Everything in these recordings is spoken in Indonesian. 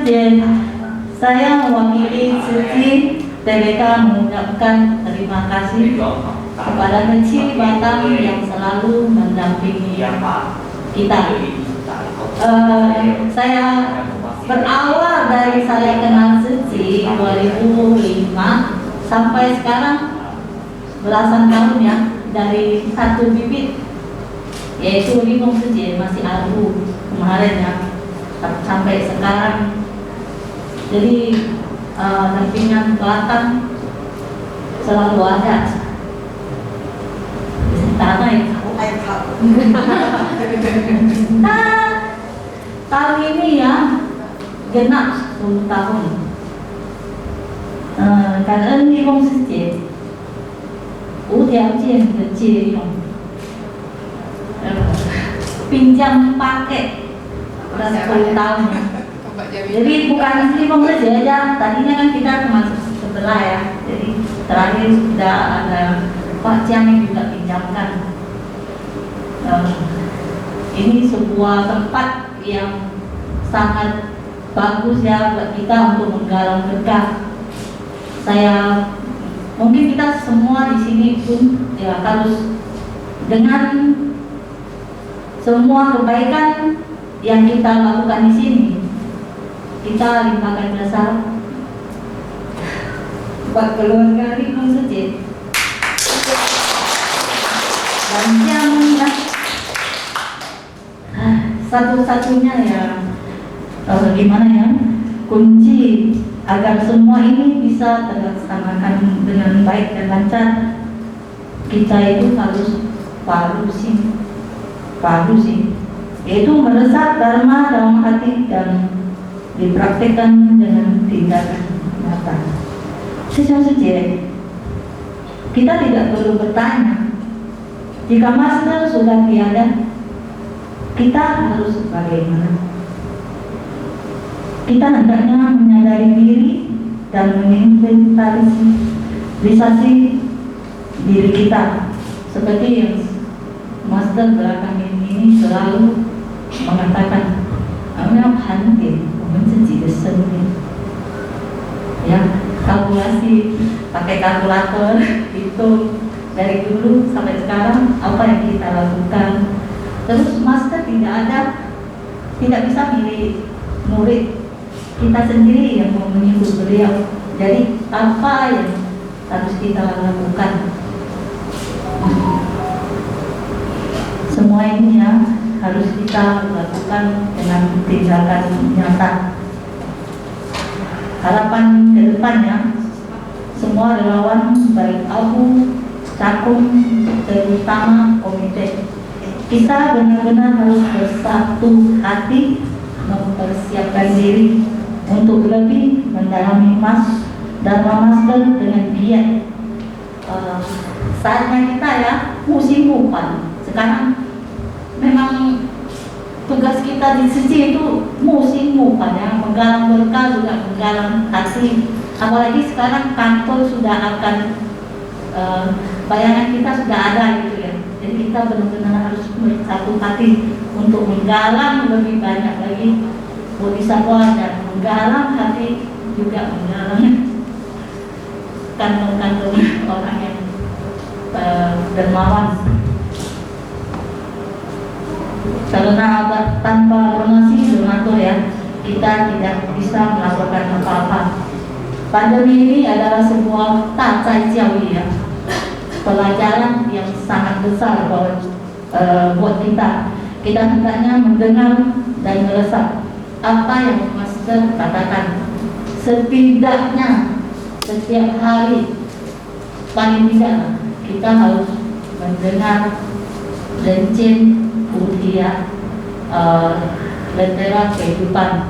Sejak saya mewakili Suci TBK mengucapkan terima kasih kepada Kecil Batam yang selalu mendampingi kita. Saya berawal dari saya kenal Suci 2005 sampai sekarang belasan tahun ya, dari satu bibit yaitu Limong Suci masih abu kemarin ya, sampai sekarang. Jadi dampingan Batam selalu ada. Tanah itu. Tahun ini ya genap 10 tahun. Cảm ơn Ly Bông sư姐无条件的借用pinjam pakai udah 10 tahun. Jadi bukan Ly Bông saja aja, tadinya kan kita termasuk sebelah ya. Jadi terakhir sudah ada Pak Jiang yang juga pinjamkan. Ini sebuah tempat yang sangat bagus ya buat kita untuk menggalang berkah. Mungkin kita semua di sini pun ya harus dengan semua kebaikan yang kita lakukan di sini, kita limpahkan jasa buat keluarga Ly Bông Suci. Dan yang satu-satunya ya gimana ya, kunci agar semua ini bisa terlaksanakan dengan baik dan lancar, kita itu harus parusi, yaitu meresap dharma dalam hati dan dipraktikkan dengan tindakan nyata. Sejauh kita tidak perlu bertanya, jika master sudah tiada, kita harus bagaimana? Kita hendaknya menyadari diri dan menginventarisasi diri kita, seperti yang master belakang ini selalu mengatakan, ya, kalkulasi pakai kalkulator itu dari dulu sampai sekarang apa yang kita lakukan. Terus master tidak bisa milih murid, kita sendiri yang mau menyebut beliau. Jadi apa yang harus kita lakukan? Semua ini ya harus kita lakukan dengan tindakan nyata. Harapan ke depannya, semua relawan baik Abu, Cakung, terutama komite, kita benar-benar harus bersatu hati mempersiapkan diri untuk lebih mendalami Dharma Master dengan giat. Saatnya kita ya musim bukan. Sekarang memang tugas kita di Suci itu musim bukan ya, menggalang berkah juga menggalang hati. Apalagi sekarang kantor sudah akan bayangan kita sudah ada gitu ya. Jadi kita benar-benar harus bersatu hati untuk menggalang lebih banyak lagi bodhisattva dan menggalang hati, juga menggalang kantong-kantong orang yang dermawan. Karena tanpa donasi donatur ya, kita tidak bisa melakukan apa-apa. Pandemi ini adalah sebuah tacai jiawi ya, pelajaran yang sangat besar buat kita. Kita hendaknya mendengar dan meresap apa yang Master katakan. Setidaknya setiap hari, paling tidak kita harus mendengar rencin utia lentera kehidupan.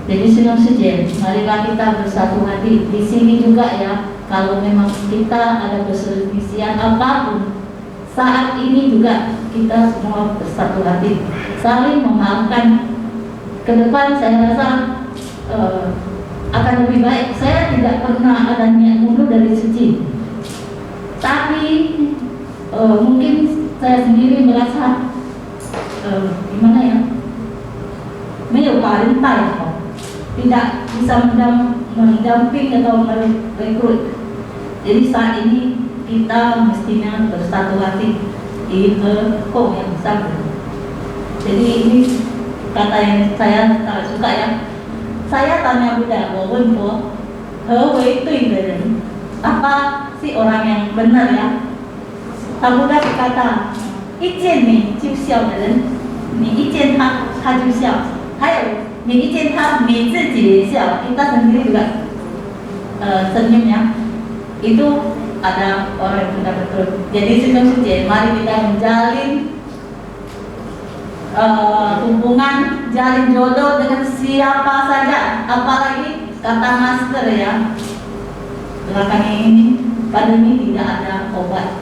Jadi senang saja, marilah kita bersatu hati. Di sini juga ya, kalau memang kita ada perselisihan apapun, saat ini juga kita semua bersatu hati, saling memaafkan. Ke depan saya rasa akan lebih baik. Saya tidak pernah ada niat mundur dari Suci, tapi mungkin saya sendiri merasa gimana ya, 没有把人带好， tidak bisa mendamping atau merekrut. Jadi saat ini kita mestinya bersatu hati di kok yang besar. Jadi ini kata yang saya sangat suka ya. Saya tanya Buddha, Bo, itu apa sih orang yang benar ya? Buddha berkata, 一见你就笑的人，你一见他他就笑，还有你一见他你自己也笑，kita sendiri juga senyum ya. Itu ada orang yang sudah betul. Jadi suci, mari kita menjalin hubungan, jalin jodoh dengan siapa saja, apalagi kata master ya, belakangan ini pandemi tidak ada obat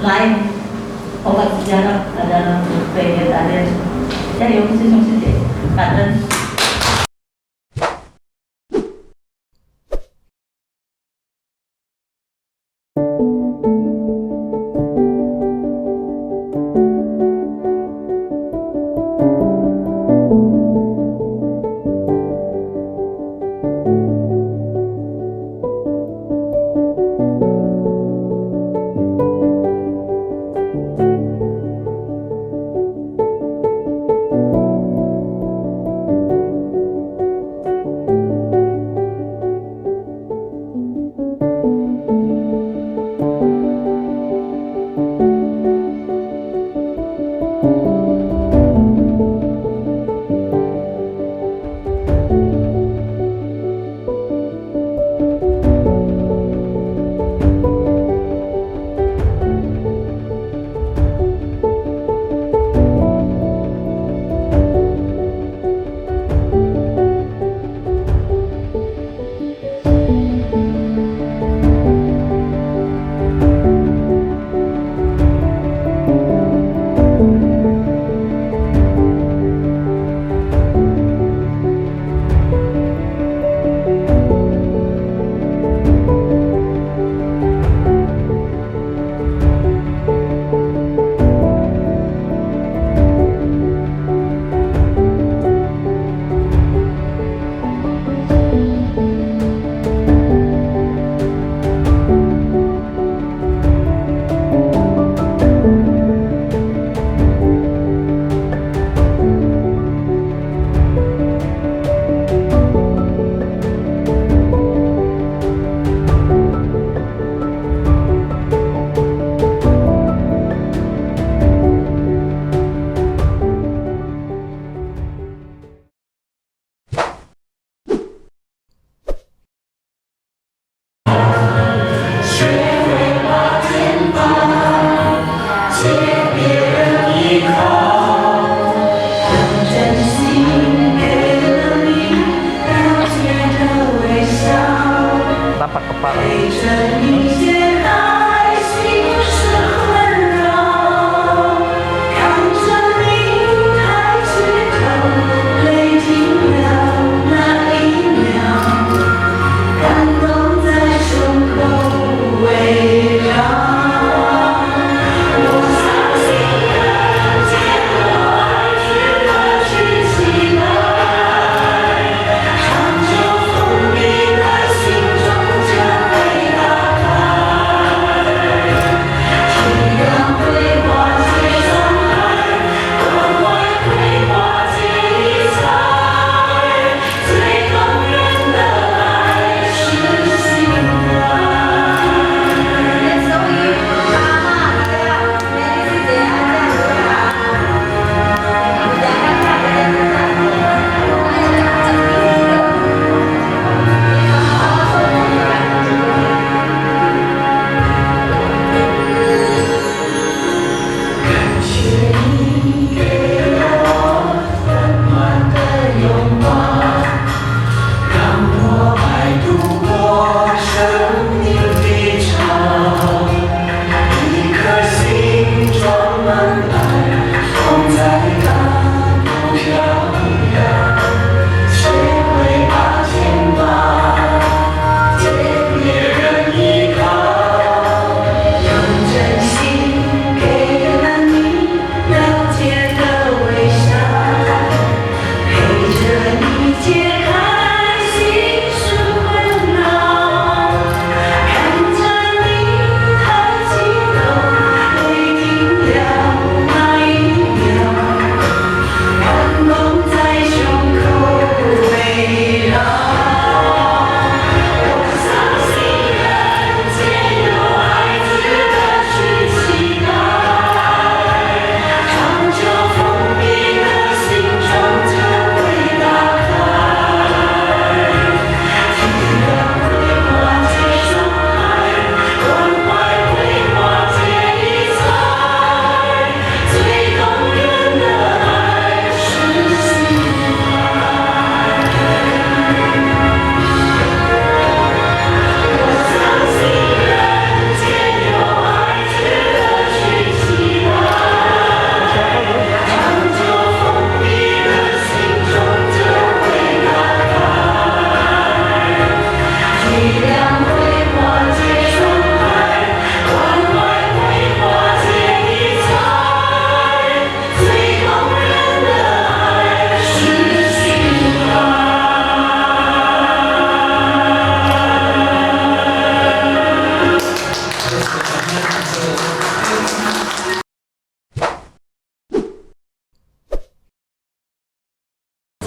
lain, obat sejarah adalah vegetarian. Jadi suci, kata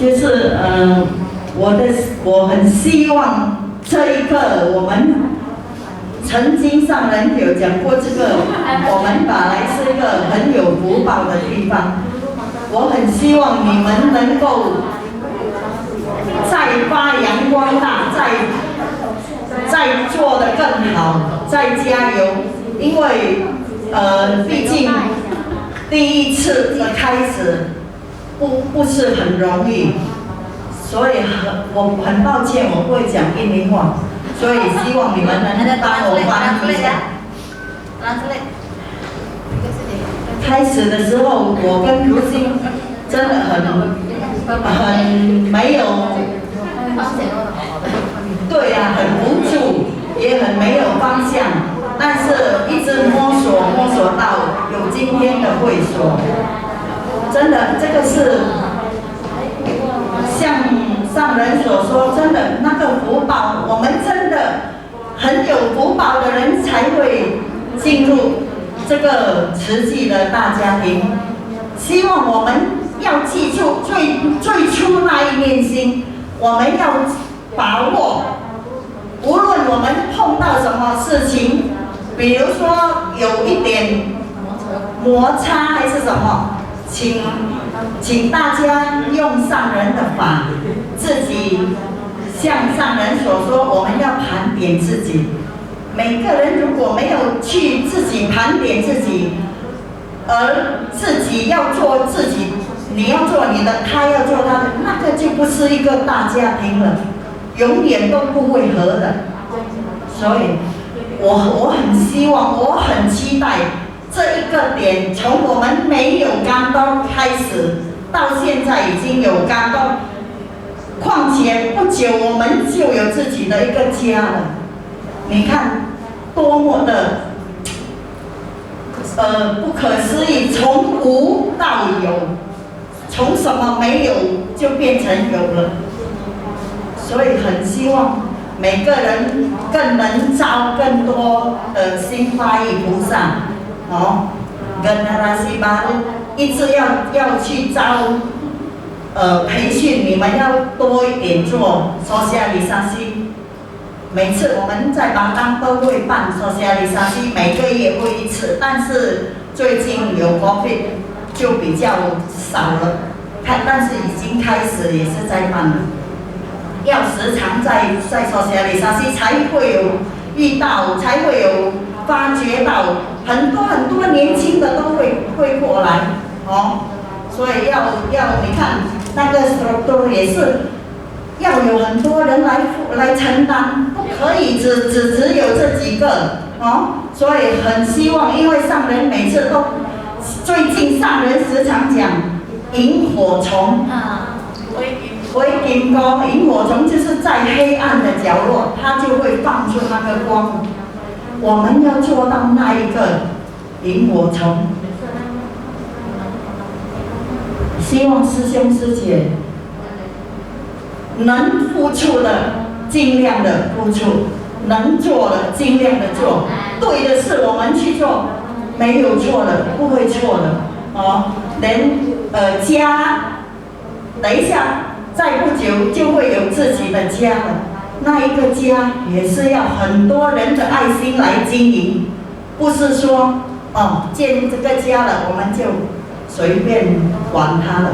就是我很希望这一个我们曾经上人有讲过，这个我们本来是一个很有福报的地方。我很希望你们能够再发扬光大，再做得更好，再加油。因为毕竟第一次的开始不是很容易，所以我很抱歉我不会讲印尼话，所以希望你们能帮我翻译一下。开始的时候，我跟如心真的很没有，对呀、很无助，也很没有方向，但是一直摸索到有今天的会所，真的这个是像上人所说，真的那个福报，我们真的很有福报的人才会进入这个慈济的大家庭。希望我们要记住最初那一念心，我们要把握。无论我们碰到什么事情，比如说有一点摩擦还是什么，请大家用上人的法，自己像上人所说，我们要盘点自己。每个人如果没有去自己盘点自己，而自己要做自己，你要做你的，他要做他的，那个就不是一个大家庭了，永远都不会和的。所以我很希望，我很期待这一个点，从我们没有竿刀开始，到现在已经有竿刀，况且不久我们就有自己的一个家了。你看多么的不可思议，从无到有，从什么没有就变成有了。所以很希望每个人更能招更多的新发意菩萨，跟阿拉西巴一直要去招培训，你们要多一点做socialisasi。每次我们在巴当都会办socialisasi，每个月会一次，但是最近有 COVID 就比较少了，但是已经开始也是在办了。要时常在socialisasi才会有遇到，才会有发觉到很多年轻的都会过来所以要你看那个 struktur 也是要有很多人来承担，不可以只有这几个所以很希望，因为上人每次都最近上人时常讲萤火虫回金光，萤火虫就是在黑暗的角落，它就会放出那个光。我们要做到那一个萤火虫。希望师兄师姐能付出的尽量的付出，能做的尽量的做，对的事我们去做，没有错的，不会错的连家，等一下再不久就会有自己的家了，那一个家也是要很多人的爱心来经营，不是说建这个家了我们就随便管它了，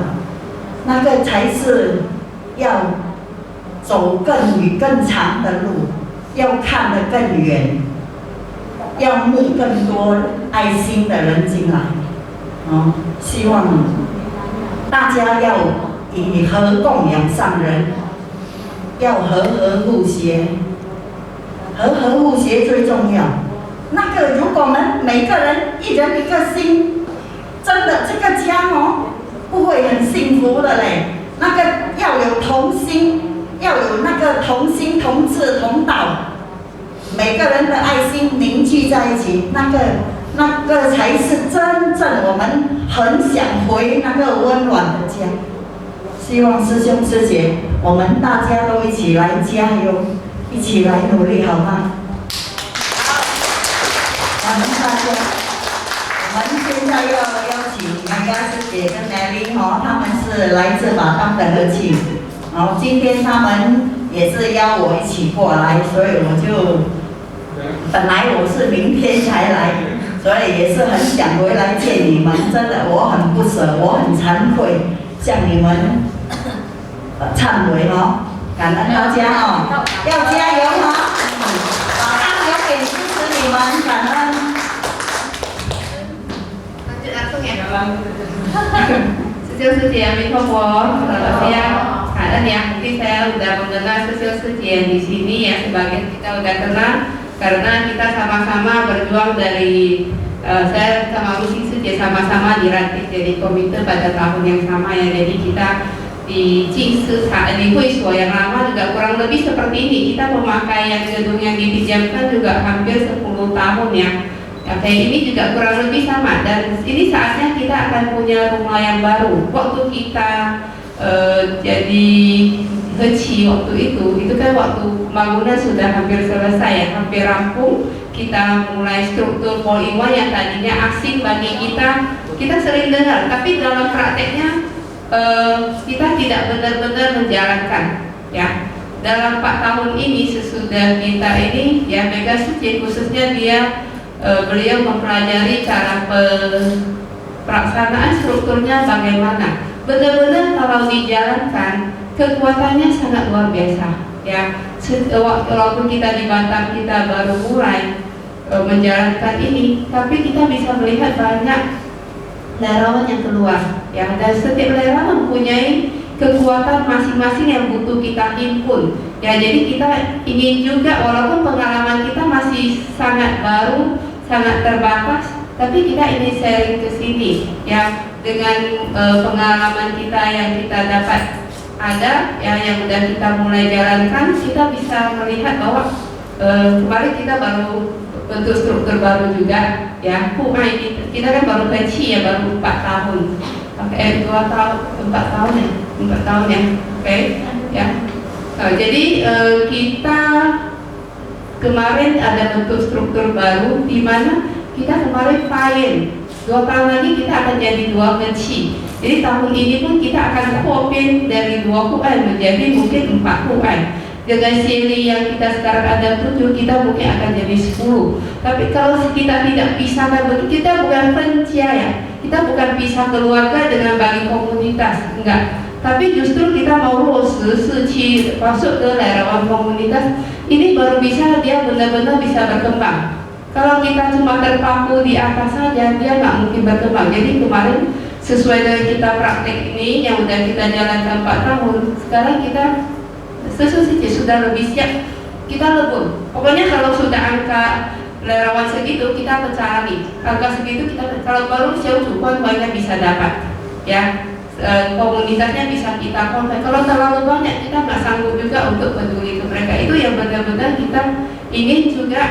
那个才是要走更长的路，要看得更远，要募更多爱心的人进来希望大家要以和供养上人，要和互协，和互协最重要。那个如果我们每个人一人一个心，真的这个家不会很幸福的嘞。那个要有同心，要有那个同心同志同道，每个人的爱心凝聚在一起，那个才是真正我们很想回那个温暖的家。希望师兄师姐，我们大家都一起来加油，一起来努力，好吗？好，我们大家，我们现在要邀请大家是姐跟 Nelly 哦，他们是来自马当的和气，然后今天他们也是邀我一起过来，所以我就本来我是明天才来，所以也是很想回来见你们，真的我很不舍，我很惭愧，向你们忏悔哦，感恩大家哦，要加油哦，马上有点支持你们，感恩。Lanjut langsung ya. Susil Suci Amitofo, selamat siang. Keadaan ya, mungkin saya sudah mengenal Susil Suci di sini ya, sebagian kita sudah kenal karena kita sama-sama berjuang dari saya sama Susil Suci sama-sama dilantik jadi komite pada tahun yang sama ya, jadi kita di Jingsi di Huiswo yang lama juga kurang lebih seperti ini. Kita pemakaian gedung yang dipinjamkan juga hampir 10 tahun ya. Oke, ini juga kurang lebih sama dan ini saatnya kita akan punya rumah yang baru. Waktu kita jadi heci waktu itu kan waktu bangunan sudah hampir selesai ya, hampir rampung. Kita mulai struktur All-in-One yang tadinya asing bagi kita sering dengar, tapi dalam prakteknya kita tidak benar-benar menjalankan ya. Dalam 4 tahun ini sesudah kita ini ya, Mega Suci khususnya beliau mempelajari cara pelaksanaan strukturnya bagaimana. Benar-benar kalau dijalankan kekuatannya sangat luar biasa ya. Walaupun kita di Batam kita baru mulai menjalankan ini, tapi kita bisa melihat banyak lerawan yang keluar ya, dan setiap lerawan mempunyai kekuatan masing-masing yang butuh kita himpun ya. Jadi kita ingin juga, walaupun pengalaman kita masih sangat baru, sangat terbatas, tapi kita ingin sharing ke sini ya, dengan pengalaman kita yang kita dapat ada ya, yang sudah kita mulai jalankan, kita bisa melihat bahwa kemarin kita baru bentuk struktur baru juga ya. Kita kan baru kecil ya, baru 4 tahun. Oke, 2 tahun, 4 tahun ya, 4 tahun ya. Oke, ya. Jadi kita kemarin ada bentuk struktur baru di mana kita kemarin file 2 tahun lagi kita akan jadi 2 kecil. Jadi tahun ini pun kita akan kopin dari 2 QN menjadi mungkin 4 QN. Dengan seri yang kita sekarang ada 7, kita mungkin akan jadi 10. Tapi kalau kita tidak pisahkan begitu, kita bukan pencia ya, kita bukan pisah keluarga dengan bagi komunitas, enggak. Tapi justru kita mau Suci masuk ke lerawan komunitas, ini baru bisa dia benar-benar bisa berkembang. Kalau kita cuma terpaku di atas saja, dia nggak mungkin berkembang. Jadi kemarin sesuai dengan kita praktek ini yang udah kita jalankan 4 tahun, sekarang kita Suci sudah lebih siap, kita lebur. Pokoknya kalau sudah angka lerawan segitu kita pecah lagi, angka segitu kita, kalau baru jauh cukup banyak bisa dapat ya. Komunitasnya bisa kita kontak. Kalau terlalu banyak kita nggak sanggup juga untuk peduli ke mereka. Itu yang benar-benar kita ingin juga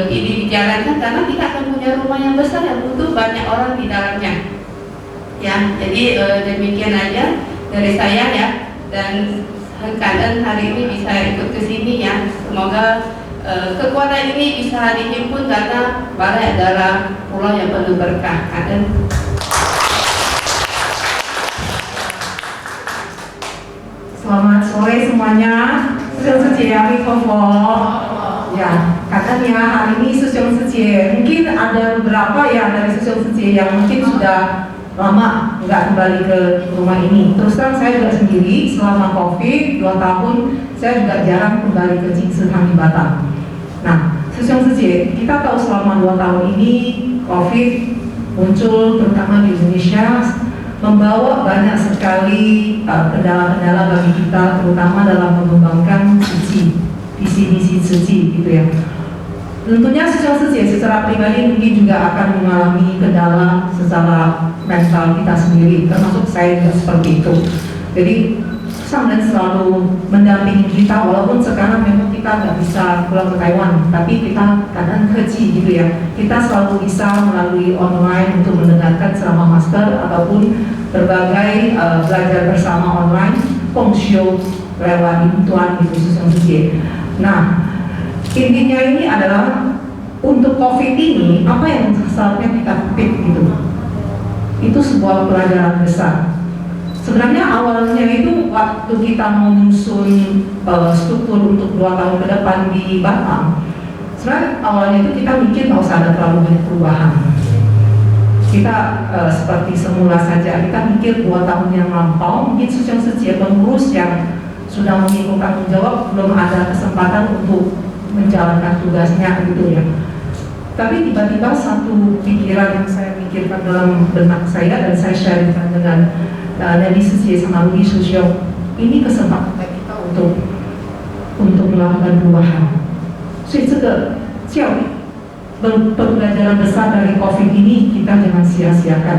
ini dijalankan, karena kita akan punya rumah yang besar yang butuh banyak orang di dalamnya ya. Jadi demikian aja dari saya ya, dan kalian hari ini bisa ikut ke sini ya. Semoga kekuatan ini bisa dihimpun karena Balai adalah pulau yang penuh berkah. Selamat sore semuanya. Susil Suci Amitofo. Ya, katanya hari ini Susil Suci, mungkin ada beberapa ya dari Susil Suci yang mungkin sudah lama nggak kembali ke rumah ini. Terus terang saya juga sendiri selama COVID 2 tahun saya juga jarang kembali ke Jingsetang di Batam. Nah, Susil Suci, kita tahu selama 2 tahun ini COVID muncul terutama di Indonesia, membawa banyak sekali kendala-kendala bagi kita, terutama dalam mengembangkan suci, visi-misi suci gitu ya. Tentunya Susil Suci secara pribadi mungkin juga akan mengalami kendala secara mental kita sendiri, termasuk saya juga seperti itu. Jadi Sang dan selalu mendampingi kita, walaupun sekarang memang kita nggak bisa pulang ke Taiwan, tapi kita kadang kecil gitu ya. Kita selalu bisa melalui online untuk mendengarkan ceramah master ataupun berbagai belajar bersama online, Kongsio lewat Tuan gitu Susil Suci. Nah, intinya ini adalah, untuk COVID ini apa yang seharusnya kita ketik gitu. itu sebuah pelajaran besar. Sebenarnya awalnya itu waktu kita menyusun struktur untuk 2 tahun ke depan di Batam, sebenarnya awalnya itu kita mikir nggak usah ada terlalu banyak perubahan. Kita seperti semula saja, kita mikir 2 tahun yang lampau, mungkin Susiung Sijie pengurus yang sudah memikul tanggung jawab belum ada kesempatan untuk menjalankan tugasnya gitu ya. Tapi tiba-tiba satu pikiran yang saya pikirkan dalam benak saya dan saya sharingkan dengan Nelly Sijie sama Rudy Susiung, ini kesempatan kita untuk melakukan perubahan. Jadi itu pembelajaran besar dari COVID ini kita jangan sia-siakan,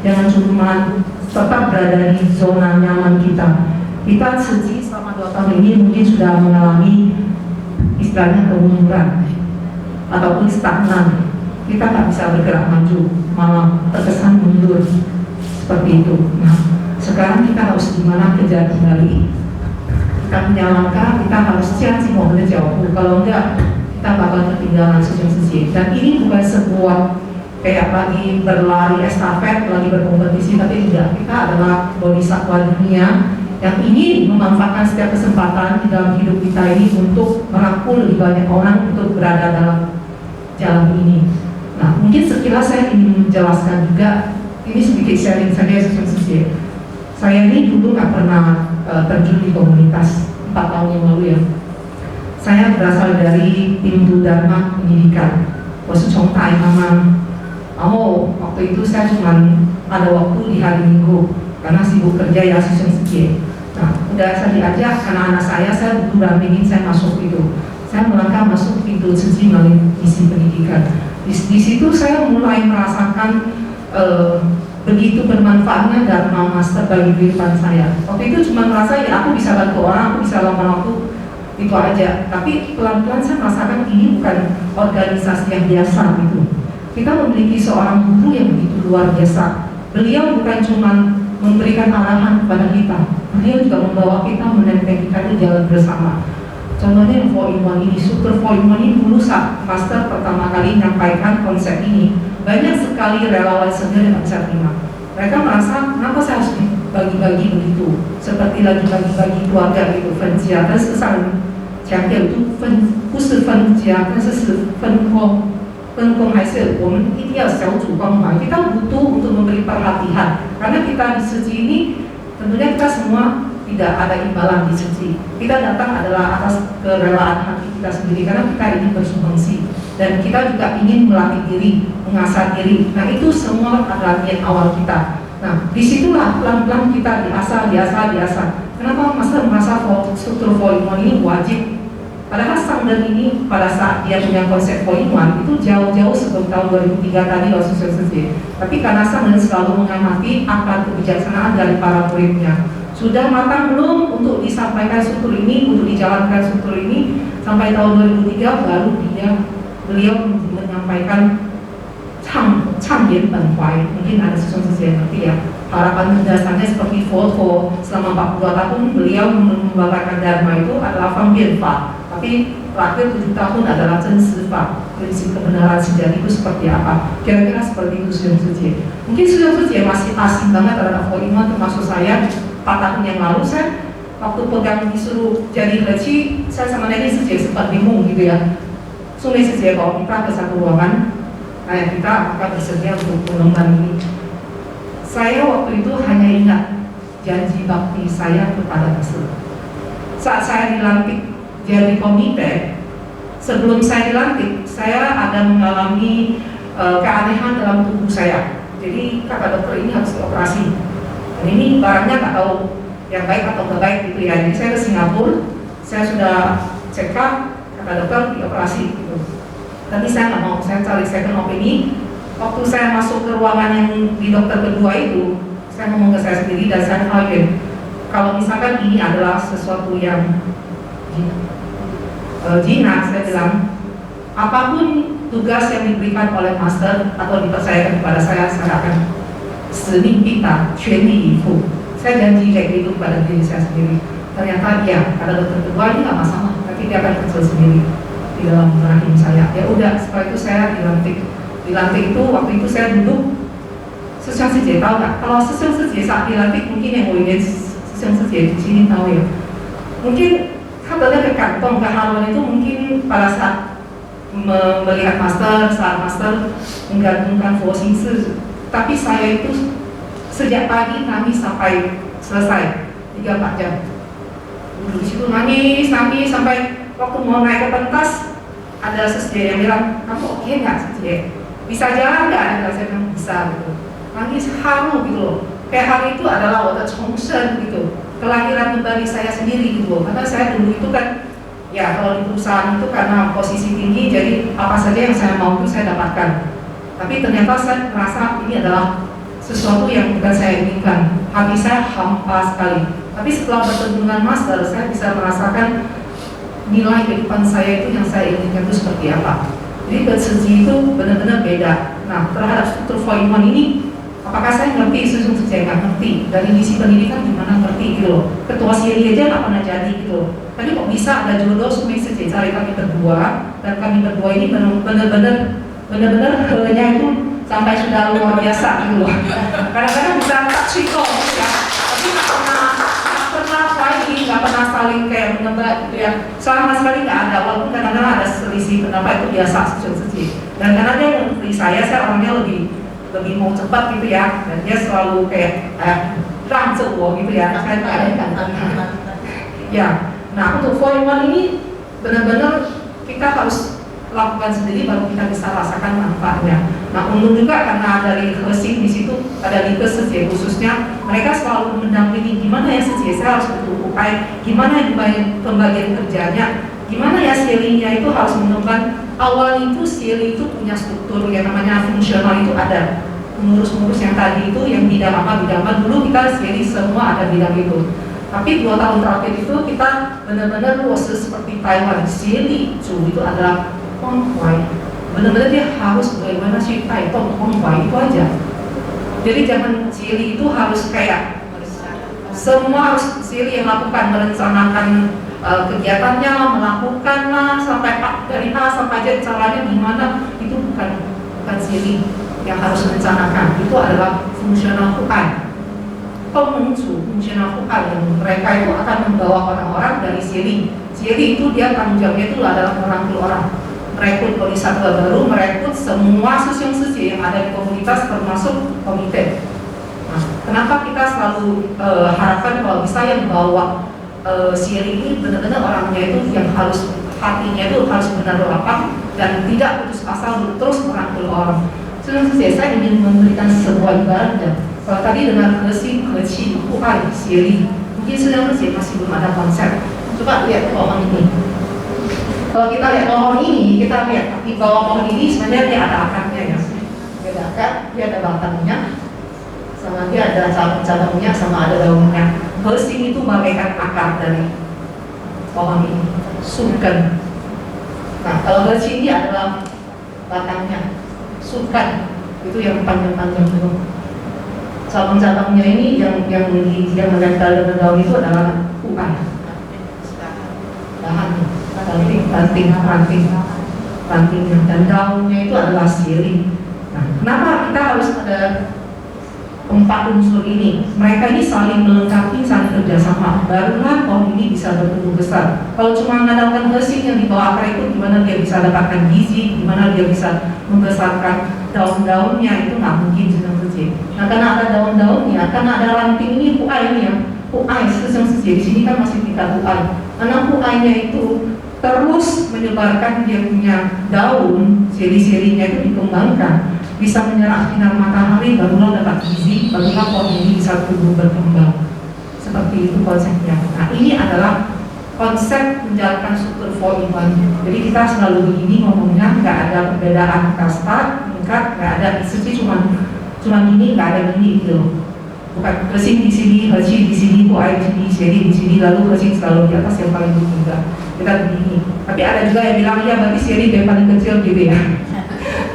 jangan cuma tetap berada di zona nyaman kita. Kita Sijie selama 2 tahun ini mungkin sudah mengalami istilahnya kemunduran ataupun stagnan. Kita nggak bisa bergerak maju, malah terkesan mundur seperti itu. Nah, sekarang kita harus gimana kejar kembali. Kita punya langkah, kita harus siap-siap mau jauh. Kalau enggak, kita bakal ketinggalan Susiung Sijie. Dan ini bukan sebuah kayak lagi berlari estafet, lagi berkompetisi, tapi tidak. Kita adalah bodhisattva dunia yang ingin memanfaatkan setiap kesempatan di dalam hidup kita ini untuk merangkul lebih banyak orang untuk berada dalam jalan ini. Nah, mungkin sekilas saya ingin menjelaskan juga, ini sedikit sharing saja Susiung Sijie. Saya ini dulu nggak pernah terjun di komunitas 4 tahun yang lalu ya. Saya berasal dari tim Dharma Pendidikan, Wasu Tai Maman. Waktu itu saya cuma ada waktu di hari Minggu karena sibuk kerja ya Susiung Sijie. Nah, udah saya diajak anak-anak saya butuh ingin saya masuk itu. Saya melangkah masuk pintu Sijie melalui misi pendidikan. Di situ saya mulai merasakan begitu bermanfaatnya Dharma Master bagi kehidupan saya. Waktu itu cuma merasa ya aku bisa bantu orang, aku bisa lakukan waktu itu aja. Tapi pelan-pelan saya merasakan ini bukan organisasi yang biasa gitu. Kita memiliki seorang guru yang begitu luar biasa. Beliau bukan cuma memberikan arahan kepada kita, beliau juga membawa kita menenteng kita di jalan bersama. Contohnya 4-in-1 ini, Super 4-in-1 ini dulu saat Master pertama kali menyampaikan konsep ini, banyak sekali relawan sendiri yang bisa terima. Mereka merasa, kenapa saya harus bagi-bagi begitu? Seperti lagi bagi-bagi keluarga gitu, 分家，但是上强调就不是分家，但是是分工还是我们一定要小组关怀。Kita butuh untuk memberi perhatian, karena kita di Sijie ini tentunya kita semua tidak ada imbalan di Sijie. Kita datang adalah atas kerelaan hati kita sendiri karena kita ingin bersumbangsi dan kita juga ingin melatih diri, mengasah diri. Nah, itu semua adalah niat awal kita. Nah, disitulah pelan-pelan kita diasah. Kenapa Master merasa struktur 4-in-1 ini wajib? Padahal Sangdan ini pada saat dia punya konsep 4-in-1 itu jauh-jauh sebelum tahun 2003 tadi waktu Sijie. Tapi karena Sangdan selalu mengamati akar kebijaksanaan dari para muridnya. Sudah matang belum untuk disampaikan struktur ini, untuk dijalankan struktur ini? Sampai tahun 2003 baru beliau menyampaikan Changyan Benhuai. Mungkin ada Susiung Sijie yang ngerti ya. Harapan mendasarnya seperti foto. Selama 42 tahun beliau membawakan Dharma itu adalah Fangbian Fa. Tapi terakhir 7 tahun adalah Zhen Si Fa. Prinsip kebenaran sejati itu seperti apa? Kira-kira seperti itu Susiung Sijie. Mungkin Susiung Sijie masih asing banget terhadap 4-in-1, termasuk saya 4 tahun yang lalu. Saya waktu pegang disuruh jadi leci, saya sama Nelly Sijie sempat bingung gitu ya. Sungai Sijie kalau kita ke satu ruangan, kayak kita apakah bersedia untuk mengemban ini? Saya waktu itu hanya ingat janji bakti saya kepada Master. Saat saya dilantik jadi komite, sebelum saya dilantik, saya ada mengalami keanehan dalam tubuh saya. Jadi kata dokter ini harus dioperasi. Dan ini barangnya nggak tahu yang baik atau nggak baik gitu ya. Jadi saya ke Singapura, saya sudah check up, kata dokter dioperasi gitu. Tapi saya nggak mau, saya cari second opinion. Waktu saya masuk ke ruangan yang di dokter kedua itu, saya ngomong ke saya sendiri dan saya kaget. Kalau misalkan ini adalah sesuatu yang jinak, saya bilang, apapun tugas yang diberikan oleh Master atau dipercayakan kepada saya akan sening kita, cuenli ifu. Saya janji kayak gitu kepada diri saya sendiri. Ternyata ya, kata dokter kedua ini nggak masalah, tapi dia akan kecil sendiri di dalam rahim saya. Ya udah, setelah itu saya dilantik itu waktu itu saya duduk 师兄师姐tahu nggak? Kalau师兄师姐saat dilantik mungkin yang William师兄师姐di sini tahu ya. Mungkin katanya kekantung keharuan itu mungkin pada saat melihat master, saat master menggabungkan fosil. Tapi saya itu sejak pagi nangis sampai selesai 3-4 jam. Duduk di situ nangis sampai waktu mau naik ke pentas ada sesje yang bilang, kamu oke nggak sesje? Bisa jalan nggak? Saya bilang bisa gitu. Nangis haru gitu loh. Kayak hari itu adalah waktu Chongsen gitu, kelahiran kembali saya sendiri gitu loh. Karena saya dulu itu kan ya kalau di perusahaan itu karena posisi tinggi jadi apa saja yang saya mau itu saya dapatkan. Tapi ternyata saya merasa ini adalah sesuatu yang bukan saya inginkan. Hati saya hampa sekali. Tapi setelah bertemu dengan master, saya bisa merasakan nilai kehidupan saya itu yang saya inginkan itu seperti apa. Jadi berseji itu benar-benar beda. Nah, terhadap struktur 4-in-1 ini, apakah saya ngerti? Sesungguhnya saya nggak ngerti. Dari misi pendidikan gimana ngerti gitu loh. Ketua CLI aja nggak pernah jadi gitu loh. Tapi kok bisa ada jodoh semai sejak cari kami berdua, dan kami berdua ini benar-benar hanya itu sampai sudah luar biasa gitu loh. Kadang-kadang bisa tak ciko ya, tapi nggak pernah fighting, nggak pernah saling kayak menembak gitu ya. Sama sekali nggak ada, walaupun kadang-kadang ada selisih pendapat itu biasa sejak. Dan karena dia mengerti saya orangnya lebih mau cepat gitu ya, dan dia selalu kayak rangcewo gitu ya. Saya nggak ada ya. Nah untuk 4-in-1 ini benar-benar kita harus lakukan sendiri baru kita bisa rasakan manfaatnya. Nah, untung juga karena dari Hesing di situ ada Liga Sejie khususnya, mereka selalu mendampingi gimana ya Sejie saya harus berupaya, gimana pembagian kerjanya, gimana ya CLI-nya itu harus mengembang. Awal itu CLI itu punya struktur yang namanya fungsional itu ada. Pengurus-pengurus yang tadi itu yang bidang apa dulu kita CLI semua ada bidang itu. Tapi 2 tahun terakhir itu kita benar-benar proses seperti Taiwan, CLI itu adalah Hongwai, benar-benar dia harus bagaimana sih Taipong Hongwai itu aja. Jadi jangan CLI itu harus kayak semua harus CLI yang lakukan, merencanakan kegiatannya, melakukanlah sampai dari A sampai Z caranya gimana, itu bukan CLI yang harus merencanakan, itu adalah fungsional UI. Fungsional UI yang mereka itu akan membawa orang-orang dari CLI. CLI itu dia tanggung jawabnya itu adalah merangkul orang, merekrut bodhisattva baru, merekrut semua sesung-sesung yang ada di komunitas termasuk komite. Nah, kenapa kita selalu harapkan kalau bisa yang bawa CLI ini benar-benar orangnya itu yang harus hatinya itu harus benar lapang dan tidak putus asa untuk terus merangkul orang. Sesung-sesung saya ingin memberikan sebuah ibarat ya. Kalau tadi dengar Hesing, Heci, UI, CLI, mungkin sesung-sesung masih belum ada konsep. Coba lihat pohon ini. Kalau kita lihat pohon ini, kita lihat di bawah pohon ini sebenarnya dia ada akarnya ya. Dia ada akar, dia ada batangnya, sama dia ada cabang-cabangnya, sama ada daunnya. Hesing itu bagaikan akar dari pohon ini, sukan. Nah, kalau heci ini adalah batangnya, sukan. Itu yang panjang-panjang itu. Cabang-cabangnya ini yang menempel dengan daun itu adalah ukai. Rantingnya dan daunnya itu adalah CLI. Nah, kenapa kita harus ada 4 unsur ini? Mereka ini saling melengkapi, saling kerjasama. Barulah pohon ini bisa bertumbuh besar. Kalau cuma mengandalkan Hesing yang di bawah akar itu, gimana dia bisa dapatkan gizi, gimana dia bisa membesarkan daun-daunnya, itu nggak mungkin sesung-sesung. Nah, karena ada daun-daunnya, karena ada ranting ini, UI ini ya. UI sesung-sesung di sini kan masih tingkat UI. Karena UI-nya itu terus menyebarkan dia punya daun, seri-serinya itu dikembangkan, bisa menyerap sinar matahari, barulah dapat gizi, barulah pohon ini bisa tumbuh berkembang. Seperti itu konsepnya. Nah, ini adalah konsep menjalankan struktur 4-in-1. Jadi kita selalu begini ngomongnya, nggak ada perbedaan kasta, tingkat, nggak ada isu cuma gini, nggak ada gini gitu. Bukan Hesing di sini, Heci di sini, UI di sini, CLI di sini, lalu Hesing selalu di atas yang paling tinggi. Kita begini. Tapi ada juga yang bilang ya berarti CLI yang paling kecil gitu ya.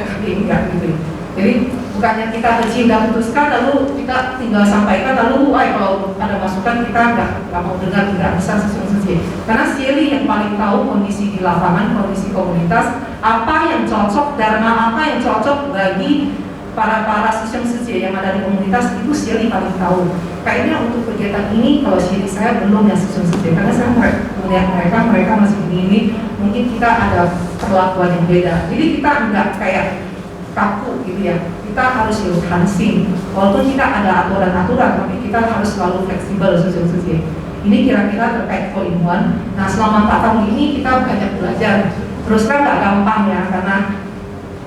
Tapi enggak gitu. Jadi bukannya kita Heci udah putuskan lalu kita tinggal sampaikan lalu UI kalau ada masukan kita nggak mau dengar, nggak bisa sesung-sesung. Karena CLI yang paling tahu kondisi di lapangan, kondisi komunitas, apa yang cocok, dharma apa yang cocok bagi para Sisiong Sije yang ada di komunitas itu Shirley paling tahu. Kayaknya untuk kegiatan ini kalau Shirley saya belum yang Sisiong Sije, karena saya melihat mereka masih ini, mungkin kita ada perlakuan yang beda. Jadi kita enggak kayak kaku gitu ya. Kita harus hansing. Walaupun kita ada aturan-aturan, tapi kita harus selalu fleksibel Sisiong Sije. Ini kira-kira terkait all-in-one. Nah, selama 4 tahun ini kita banyak belajar. Terus terang nggak gampang ya, karena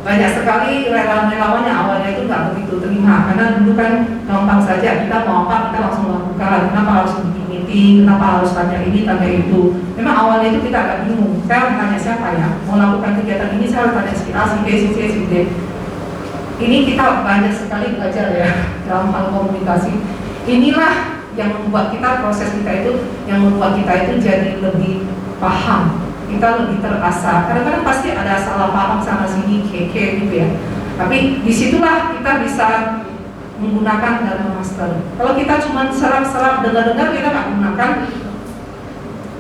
banyak sekali relawan-relawan yang awalnya itu nggak begitu terima, karena dulu kan gampang saja, kita mau apa kita langsung lakukan, kenapa harus bikin meeting, kenapa harus tanya ini, tanya itu. Memang awalnya itu kita agak bingung, saya tanya siapa ya, mau lakukan kegiatan ini saya harus tanya si A, si B, si C, si D. Ini kita banyak sekali belajar ya dalam hal komunikasi. Inilah yang membuat kita, proses kita itu, yang membuat kita itu jadi lebih paham. Kita lebih terasa. Kadang-kadang pasti ada salah paham sana sini, keke gitu ya. Tapi disitulah kita bisa menggunakan Dharma Master. Kalau kita cuma serap-serap, dengar-dengar kita nggak gunakan.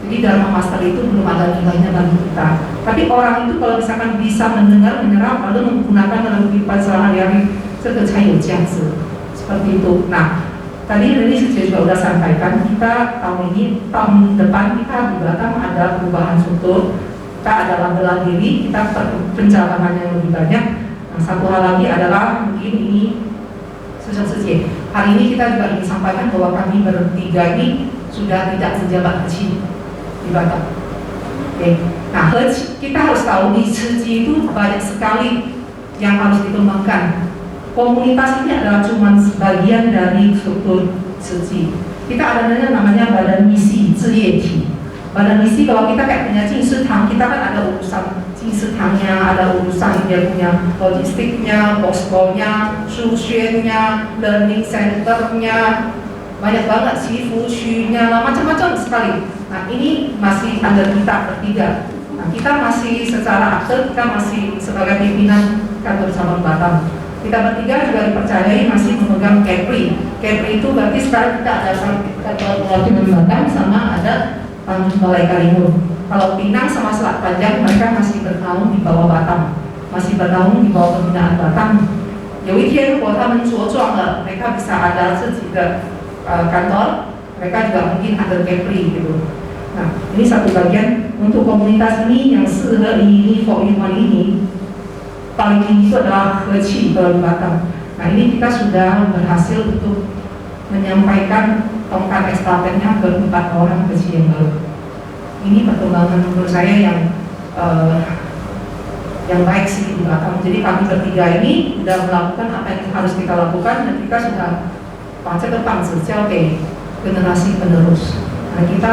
Jadi Dharma Master itu belum ada nilainya bagi kita. Tapi orang itu kalau misalkan bisa mendengar, menyerap, lalu menggunakan dalam kehidupan sehari-hari, seperti itu. Nah, tadi Reni juga sudah sampaikan, kita tahun depan kita di Batam ada perubahan struktur, kita ada label diri, kita pencalonan yang lebih banyak. Nah, satu hal lagi adalah mungkin ini Sisiong Sije. Hari ini kita juga ingin sampaikan bahwa kami bertiga ini sudah tidak menjabat Heci di Batam. Oke. Nah, kita harus tahu di Heci itu banyak sekali yang harus dikembangkan. Komunitas ini adalah cuma sebagian dari struktur Heci. Kita ada namanya badan misi, Ziyeti. Badan misi kalau kita kayak punya Jingshitang, kita kan ada urusan Jingshitangnya, ada urusan dia punya logistiknya, poskonya, Shuxuannya, learning centernya, banyak banget Sifu-nya, macam-macam sekali. Nah, ini masih ada kita bertiga. Nah, kita masih secara aktif, kita masih sebagai pimpinan kantor cabang Batam. Kita bertiga juga dipercayai masih memegang Kepri. Kepri itu berarti sekarang kita ada kantor di Batam sama ada Tanjung Balai Karimun. Kalau Pinang sama Selat Panjang mereka masih bernaung di bawah Batam, masih bernaung di bawah pembinaan Batam. 有一天如果他们茁壮了， mereka bisa ada 自己的 kantor, mereka juga mungkin ada Kepri gitu. Nah, ini satu bagian untuk komunitas ini yang 4合1 for Iman ini. Paling tinggi itu adalah Heci kalau di Batam. Nah, ini kita sudah berhasil untuk menyampaikan tongkat estafetnya ke 4 orang Heci yang baru. Ini perkembangan menurut saya yang baik sih di Batam. Jadi kami bertiga ini sudah melakukan apa yang harus kita lakukan dan kita sudah baca depan sejauh generasi penerus. Nah, kita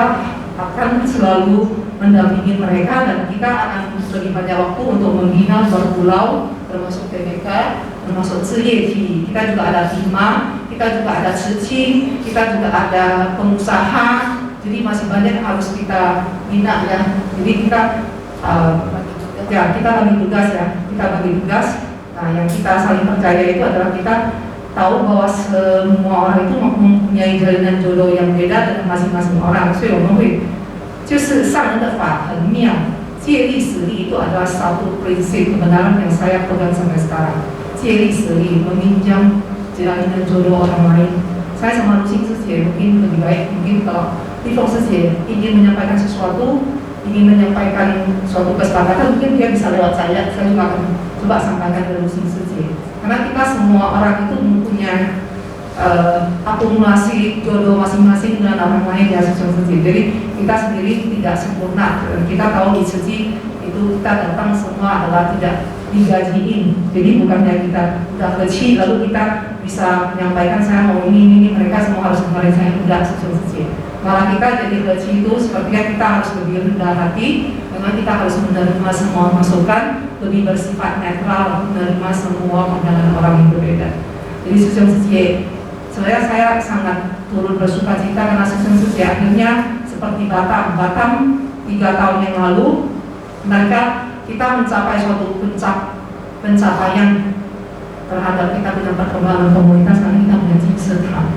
akan selalu mendampingi mereka dan kita akan beri banyak waktu untuk membina berpulau, termasuk TBK, termasuk Ziyeti. Kita juga ada Hima, kita juga ada Heci, kita juga ada pengusaha. Jadi masih banyak yang harus kita bina ya. Jadi kita kita bagi tugas ya. Kita bagi tugas. Nah, yang kita saling percaya itu adalah kita tahu bahwa semua orang itu mempunyai jalinan jodoh yang beda dengan masing-masing orang. So, 我们会就是上人的法很妙，借力使力 itu adalah satu prinsip kebenaran yang saya pegang sampai sekarang. 借力使力 meminjam jalinan jodoh orang lain. Saya sama Lucing Sije mungkin lebih baik, mungkin kalau Tifong Sije ingin menyampaikan sesuatu, ingin menyampaikan suatu kesepakatan, mungkin dia bisa lewat saya juga akan coba sampaikan ke Lucing Sije. Karena kita semua orang itu mempunyai akumulasi jodoh masing-masing dengan orang lain ya Sisiong Sije. Jadi kita sendiri tidak sempurna. Kita tahu di Siji itu kita datang semua adalah tidak digajiin. Jadi bukannya kita udah Heci lalu kita bisa menyampaikan saya mau ini mereka semua harus dengerin saya, tidak Sisiong Sije. Malah kita jadi Heci itu sepertinya kita harus lebih rendah hati, memang kita harus menerima semua masukan, lebih bersifat netral, menerima semua pandangan orang yang berbeda. Jadi Sisiong Sije, sebenarnya saya sangat turut bersuka cita karena Sisiong Sije akhirnya seperti Batam 3 tahun yang lalu mereka kita mencapai suatu pencapaian terhadap kita dengan perkembangan komunitas karena kita punya Jingshitang.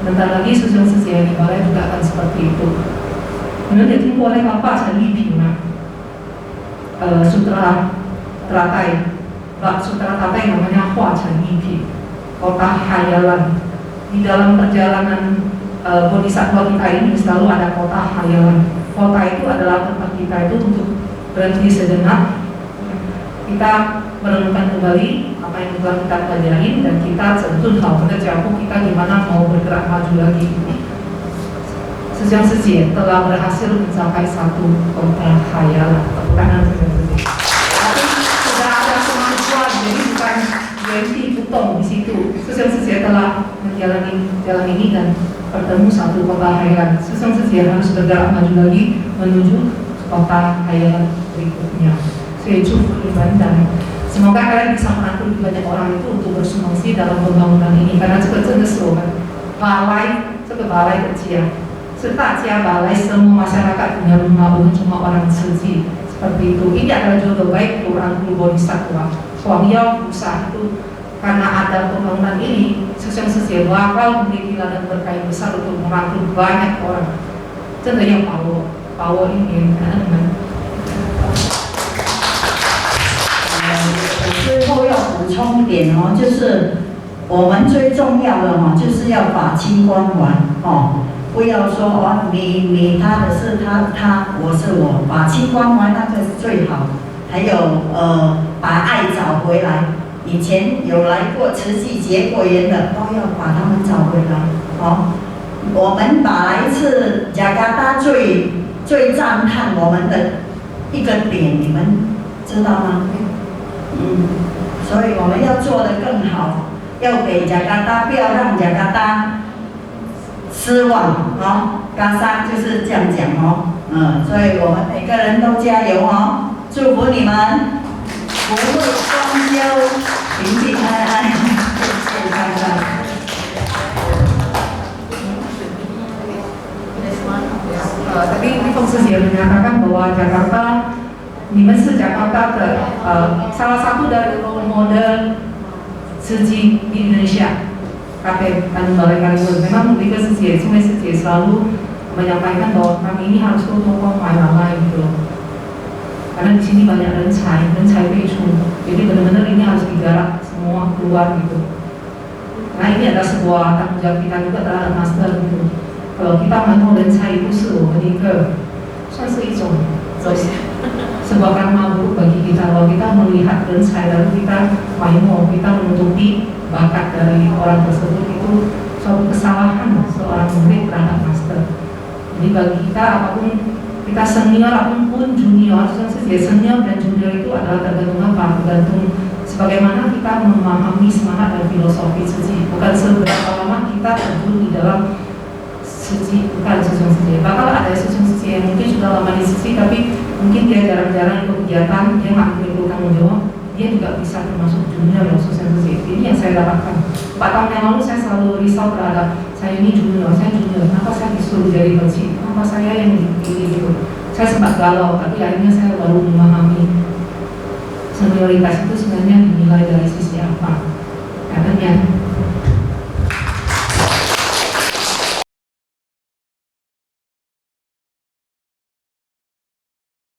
Sebentar lagi Sisiong Sije di Balai juga akan seperti itu. 你们也听过那个华晨丽萍吗？sutra teratai Sutra Tata yang namanya Hua Chen Yiti, kota hayalan. Di dalam perjalanan bodhisattva kita ini selalu ada kota hayalan. Kota itu adalah tempat kita itu untuk berhenti sejenak, kita merenungkan kembali apa yang telah kita pelajari, dan kita tentu hal kita gimana mau bergerak maju lagi. Sejam Sejie telah berhasil mencapai satu kota hayalan. Tepuk tangan Sejam Sejie. Tapi sudah ada kemampuan, jadi bukan Yenti Putong di situ. Sejam Sejie telah menjalani jalan ini dan bertemu satu kota hayalan. Sejam Sejie harus bergerak maju lagi menuju kota hayalan berikutnya. Saya cukup dan semoga kalian bisa merangkul banyak orang itu untuk bersumbangsi dalam pembangunan ini, karena itu真的是我们balai这个balai kecil.是大家balai semua masyarakat punya rumah, bukan cuma orang Ciji seperti itu. Ini adalah jodoh baik orang bodhisattva. Huangyao Busa itu karena ada pembangunan ini, Sejam Sejie bakal memiliki ladang berkah yang besar untuk merangkul banyak orang. 真的要把握一年，感恩你们。最后要补充一点哦，就是我们最重要的哈，就是要把清关完哦。不要说哦，你他的是他，我是我，把清关完那个是最好。还有把爱找回来。以前有来过慈济结过缘的，都要把他们找回来。哦，我们马来是雅加达最赞叹我们的一个点，你们知道吗？所以我们要做得更好，要给雅加达，不要让雅加达失望哦。嘎萨就是这样讲哦，所以我们每个人都加油哦，祝福你们福禄双修，平平安安，健健康康。Tadi Feng Sejie menyatakan bahwa Jakarta, Nimen Jakarta salah satu dari role model Ciji di Indonesia. KP Tanjung Balai Karimun. Memang Liga Sejie, Sungai Sejie selalu menyampaikan bahwa kami ini harus protokol ramai gitu. Karena di sini banyak rencai pecu. Jadi benar-benar ini harus digarap semua keluar gitu. Nah ini ada sebuah tanggung jawab kita juga terhadap master gitu. Kalau kita mau rencai itu sebuah karma buruk bagi kita. Kalau kita melihat rencai lalu kita kita menutupi bakat dari orang tersebut, itu suatu kesalahan seorang murid terhadap master. Jadi bagi kita apapun kita senior apapun junior, senior dan junior itu adalah tergantung apa? Tergantung sebagaimana kita memahami semangat dan filosofi Ciji. Bukan seberapa lama kita terjun di dalam Ciji, bukan Sejam Sejie. Bakal ada Sejam Sejie yang mungkin sudah lama di Ciji, tapi mungkin dia jarang-jarang ikut kegiatan, dia nggak memiliki tanggung jawab, dia juga bisa termasuk junior yang Sejam Sejie. Ini yang saya dapatkan. 4 tahun yang lalu saya selalu risau terhadap saya ini junior, kenapa saya disuruh jadi benci, kenapa saya yang dipilih gitu. Saya sempat galau, tapi akhirnya saya baru memahami senioritas itu sebenarnya dinilai dari sisi apa. Katanya